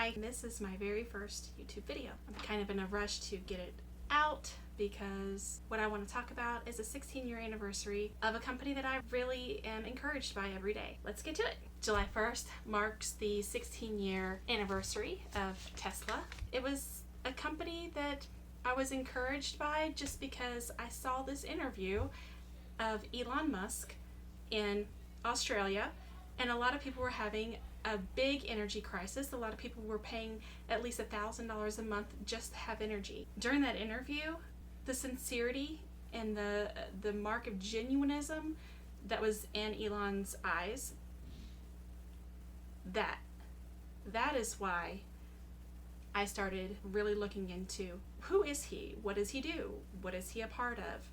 Hi, this is my very first YouTube video. I'm kind of in a rush to get it out because what I want to talk about is a 16-year anniversary of a company that I really am encouraged by every day. Let's get to it. July 1st marks the 16-year anniversary of Tesla. It was a company that I was encouraged by just because I saw this interview of Elon Musk in Australia, and a lot of people were having a big energy crisis. A lot of people were paying at least $1,000 a month just to have energy. During that interview, the sincerity and the mark of genuinism that was in Elon's eyes, that is why I started really looking into who is he, what does he do, what is he a part of,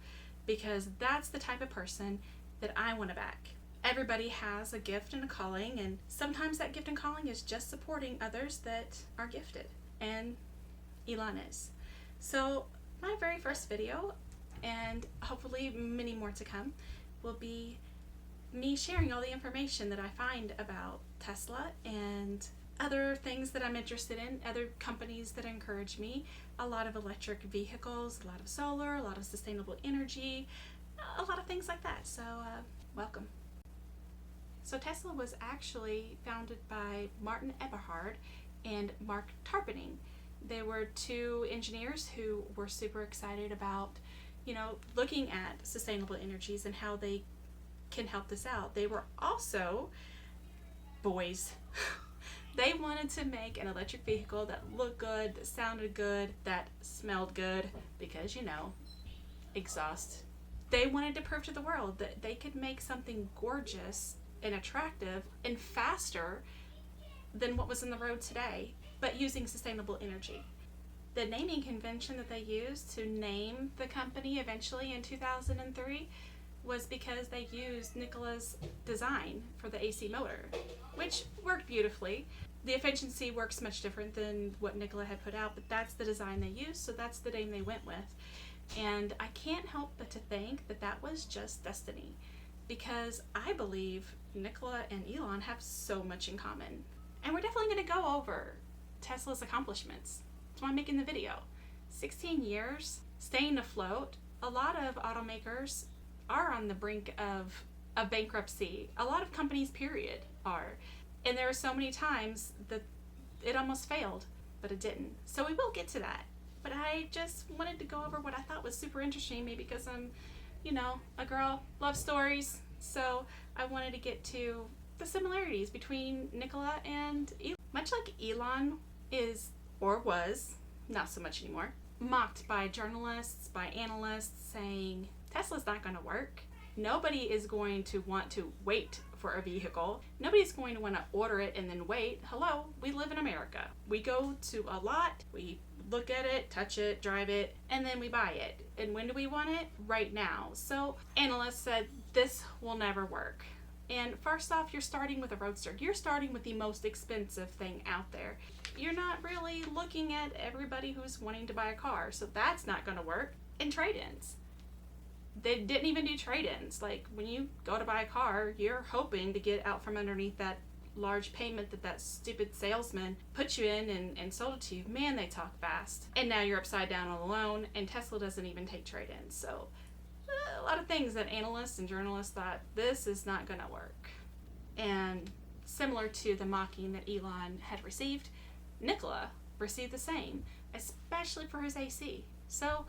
because that's the type of person that I want to back. Everybody has a gift and a calling, and sometimes that gift and calling is just supporting others that are gifted, and Elon is. So my very first video, and hopefully many more to come, will be me sharing all the information that I find about Tesla and other things that I'm interested in, other companies that encourage me, a lot of electric vehicles, a lot of solar, a lot of sustainable energy, a lot of things like that. So welcome. So Tesla was actually founded by Martin Eberhard and Mark Tarpenning. They were two engineers who were super excited about, looking at sustainable energies and how they can help this out. They were also boys. They wanted to make an electric vehicle that looked good, that sounded good, that smelled good, because, exhaust. They wanted to prove to the world that they could make something gorgeous and attractive and faster than what was in the road today, but using sustainable energy. The naming convention that they used to name the company eventually in 2003 was because they used Nikola's design for the AC motor, which worked beautifully. The efficiency works much different than what Nikola had put out, but that's the design they used, so that's the name they went with. And I can't help but to think that that was just destiny, because I believe Nikola and Elon have so much in common. And we're definitely going to go over Tesla's accomplishments. That's why I'm making the video. 16 years, staying afloat. A lot of automakers are on the brink of bankruptcy. A lot of companies, period, are. And there are so many times that it almost failed, but it didn't. So we will get to that. But I just wanted to go over what I thought was super interesting, maybe because I'm, a girl, love stories. So I wanted to get to the similarities between Nikola and Elon. Much like Elon is, or was, not so much anymore, mocked by journalists, by analysts, saying Tesla's not going to work. Nobody is going to want to wait for a vehicle. Nobody's going to want to order it and then wait. Hello, we live in America. We go to a lot, we look at it, touch it, drive it, and then we buy it. And when do we want it? Right now. So analysts said this will never work. And first off, you're starting with a Roadster. You're starting with the most expensive thing out there. You're not really looking at everybody who's wanting to buy a car, so that's not going to work. And trade-ins. They didn't even do trade-ins. Like, when you go to buy a car, you're hoping to get out from underneath that large payment that stupid salesman put you in and sold it to you. Man, they talk fast. And now you're upside down on the loan, and Tesla doesn't even take trade-ins. So a lot of things that analysts and journalists thought, this is not going to work. And similar to the mocking that Elon had received, Nikola received the same, especially for his AC. So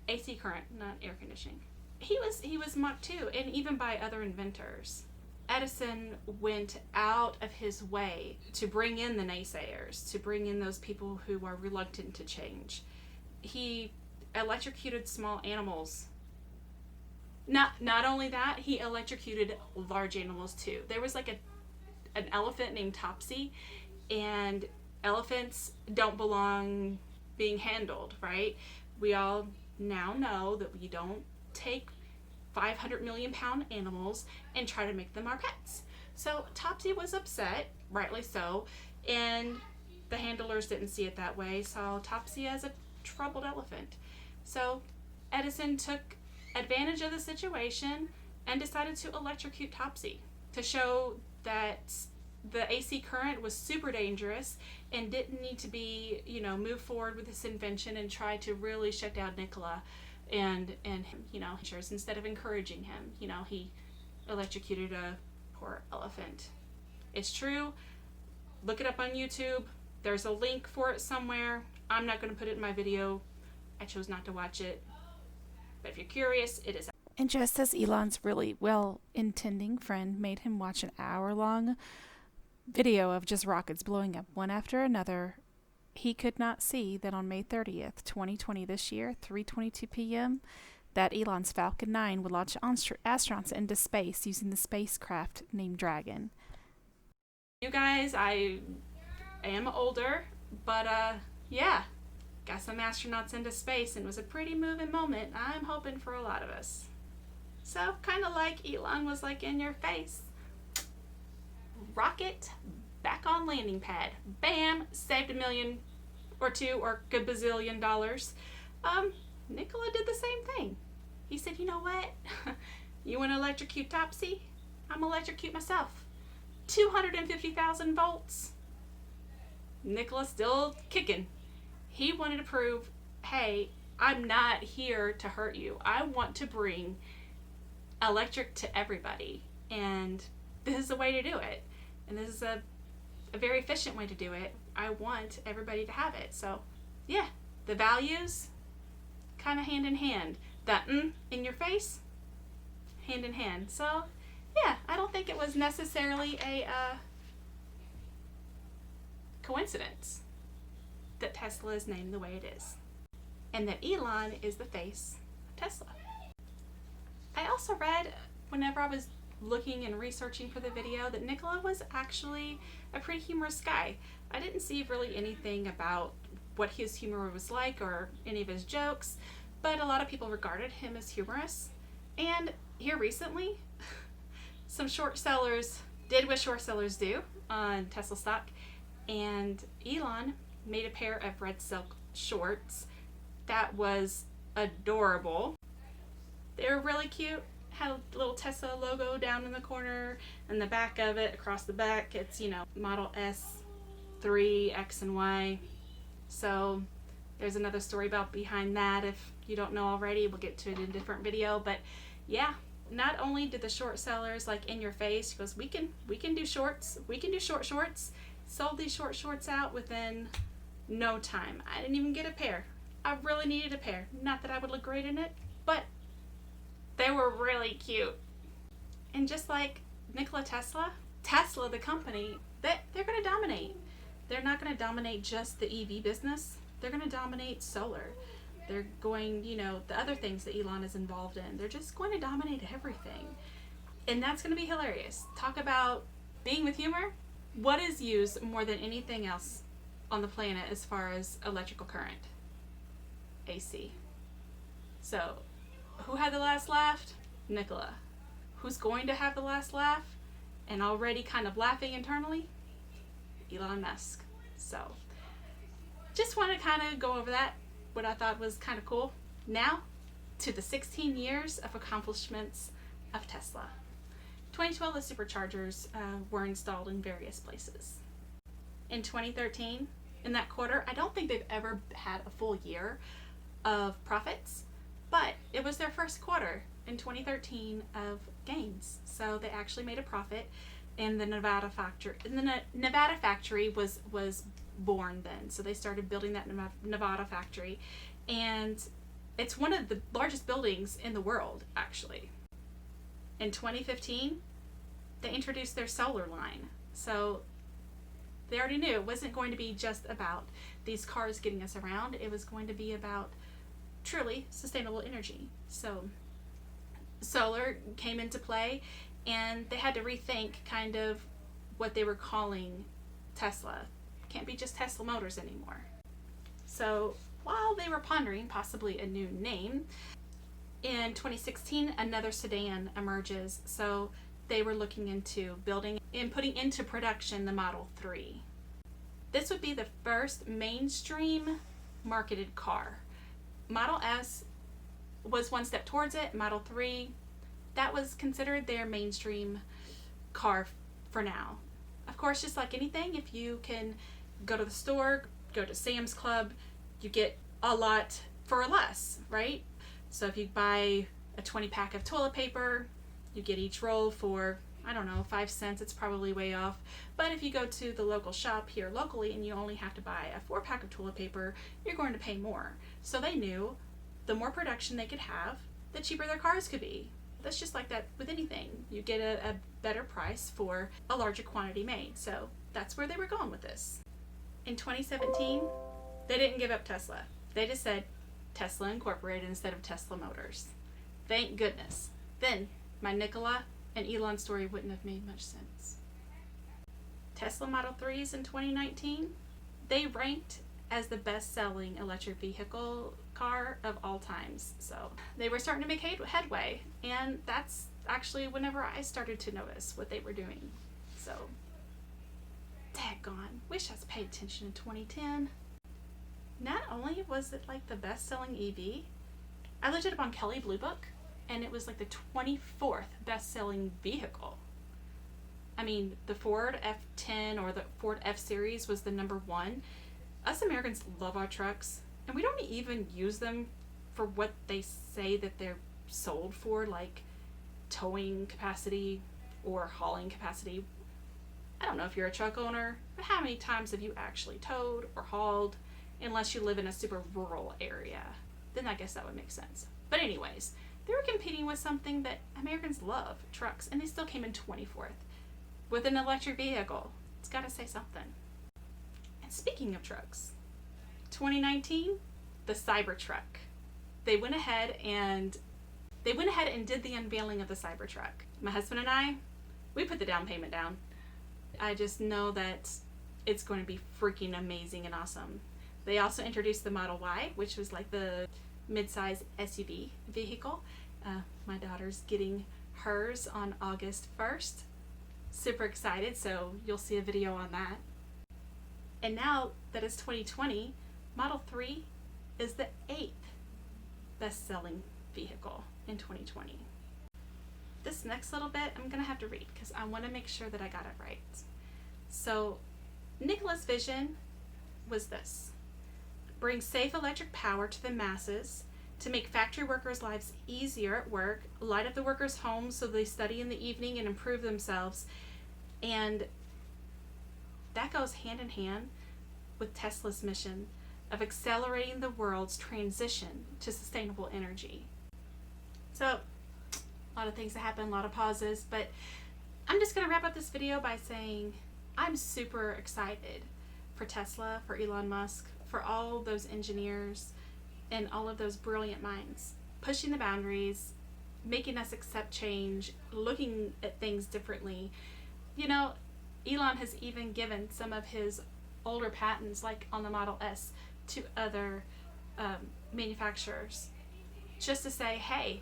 AC current, not air conditioning. He was mocked too, and even by other inventors. Edison went out of his way to bring in the naysayers, to bring in those people who are reluctant to change. He electrocuted small animals. Not only that, he electrocuted large animals too. There was like an elephant named Topsy, and elephants don't belong being handled, right? We all now know that we don't take 500 million pound animals and try to make them our pets. So Topsy was upset, rightly so, and the handlers didn't see it that way, saw Topsy as a troubled elephant. So Edison took advantage of the situation and decided to electrocute Topsy to show that the AC current was super dangerous and didn't need to be, move forward with this invention and try to really shut down Nikola and instead of encouraging him. He electrocuted a poor elephant. It's true. Look it up on YouTube. There's a link for it somewhere. I'm not going to put it in my video. I chose not to watch it. But if you're curious, it is. And just as Elon's really well-intending friend made him watch an hour-long video of just rockets blowing up one after another, he could not see that on May 30th, 2020 this year, 3:22 p.m., that Elon's Falcon 9 would launch astronauts into space using the spacecraft named Dragon. You guys, I am older, but yeah, got some astronauts into space, and it was a pretty moving moment. I'm hoping for a lot of us. So, kind of like Elon was like, in your face. Rocket, back on landing pad. Bam, saved $1 million or $2 or a gazillion dollars. Nikola did the same thing. He said, you know what? You want to electrocute Topsy? I'm going to electrocute myself. 250,000 volts. Nikola's still kicking. He wanted to prove, hey, I'm not here to hurt you. I want to bring electric to everybody. And this is the way to do it. And this is a very efficient way to do it. I want everybody to have it. So, yeah, the values, kind of hand in hand. That in your face, hand in hand. So, yeah, I don't think it was necessarily a coincidence that Tesla is named the way it is, and that Elon is the face of Tesla. I also read, whenever I was looking and researching for the video, that Nikola was actually a pretty humorous guy. I didn't see really anything about what his humor was like or any of his jokes, but a lot of people regarded him as humorous. And here recently, some short sellers did what short sellers do on Tesla stock, and Elon made a pair of red silk shorts that was adorable. They were really cute. Had a little Tesla logo down in the corner, and the back of it, across the back, it's, Model S3, X, and Y. So there's another story about behind that. If you don't know already, we'll get to it in a different video. But yeah, not only did the short sellers, like, in your face, he goes, we can do shorts, we can do short shorts. Sold these short shorts out within no time. I didn't even get a pair. I really needed a pair. Not that I would look great in it, but they were really cute. And just like Nikola Tesla, the company, they're going to dominate. They're not going to dominate just the EV business. They're going to dominate solar. They're going, the other things that Elon is involved in. They're just going to dominate everything. And that's going to be hilarious. Talk about being with humor. What is used more than anything else on the planet as far as electrical current? AC. So, who had the last laugh? Nikola. Who's going to have the last laugh and already kind of laughing internally? Elon Musk. So, just want to kind of go over that, what I thought was kind of cool. Now, to the 16 years of accomplishments of Tesla. 2012, the superchargers were installed in various places. In 2013, in that quarter, I don't think they've ever had a full year of profits, but it was their first quarter in 2013 of gains. So they actually made a profit in the Nevada factory. And the Nevada factory was born then. So they started building that Nevada factory. And it's one of the largest buildings in the world, actually. In 2015, they introduced their solar line. So they already knew it wasn't going to be just about these cars getting us around. It was going to be about truly sustainable energy. So solar came into play, and they had to rethink kind of what they were calling Tesla. Can't be just Tesla Motors anymore. So while they were pondering possibly a new name, in 2016, another sedan emerges. So they were looking into building and putting into production the Model 3. This would be the first mainstream marketed car. Model S was one step towards it. Model 3, that was considered their mainstream car for now. Of Of course, just like anything, if you can go to the store, go to Sam's Club, you get a lot for less, right? So if you buy a 20 pack of toilet paper, you get each roll for, I don't know, 5 cents. It's probably way off. But if you go to the local shop here locally and you only have to buy a 4 pack of toilet paper, you're going to pay more. So they knew the more production they could have, the cheaper their cars could be. That's just like that with anything. You get a better price for a larger quantity made. So that's where they were going with this. In 2017, they didn't give up Tesla. They just said Tesla Incorporated instead of Tesla Motors. Thank goodness. Then my Nikola and Elon story wouldn't have made much sense. Tesla Model 3s in 2019, they ranked as the best-selling electric vehicle car of all times. So they were starting to make headway, and that's actually whenever I started to notice what they were doing. So, daggone, wish I was paid attention in 2010. Not only was it like the best-selling EV, I looked it up on Kelley Blue Book, and it was like the 24th best-selling vehicle. I mean, the Ford F10 or the Ford F-Series was the #1. Us Americans love our trucks, and we don't even use them for what they say that they're sold for, like towing capacity or hauling capacity. I don't know if you're a truck owner, but how many times have you actually towed or hauled, unless you live in a super rural area? Then I guess that would make sense. But anyways, they were competing with something that Americans love, trucks, and they still came in 24th with an electric vehicle. It's got to say something. And speaking of trucks, 2019, the Cybertruck. They went ahead and did the unveiling of the Cybertruck. My husband and I, we put the down payment down. I just know that it's going to be freaking amazing and awesome. They also introduced the Model Y, which was like the mid-size SUV vehicle. My daughter's getting hers on August 1st. Super excited, so you'll see a video on that. And now that it's 2020, Model 3 is the 8th best-selling vehicle in 2020. This next little bit I'm going to have to read because I want to make sure that I got it right. So, Nikola's vision was this: bring safe electric power to the masses to make factory workers' lives easier at work, light up the workers' homes so they study in the evening and improve themselves. And that goes hand in hand with Tesla's mission of accelerating the world's transition to sustainable energy. So, a lot of things that happen, a lot of pauses, but I'm just going to wrap up this video by saying I'm super excited for Tesla, for Elon Musk, for all those engineers and all of those brilliant minds pushing the boundaries, making us accept change, looking at things differently. You know, Elon has even given some of his older patents, like on the Model S, to other manufacturers, just to say, hey,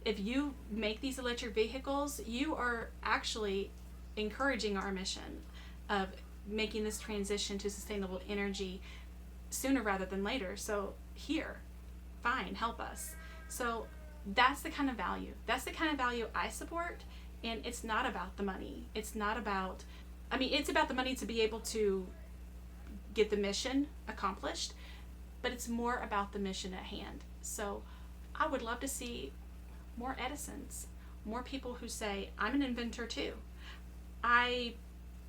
if you make these electric vehicles, you are actually encouraging our mission of making this transition to sustainable energy sooner rather than later. So here, fine, help us. So that's the kind of value. That's the kind of value I support. And it's not about the money. It's not about, I mean, it's about the money to be able to get the mission accomplished, but it's more about the mission at hand. So I would love to see more Edisons, more people who say, I'm an inventor too. I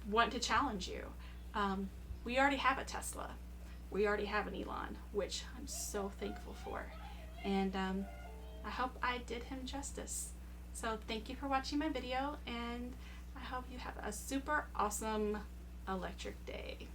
want to challenge you. We already have a Tesla. We already have an Elon, which I'm so thankful for. And I hope I did him justice. So thank you for watching my video, and I hope you have a super awesome electric day.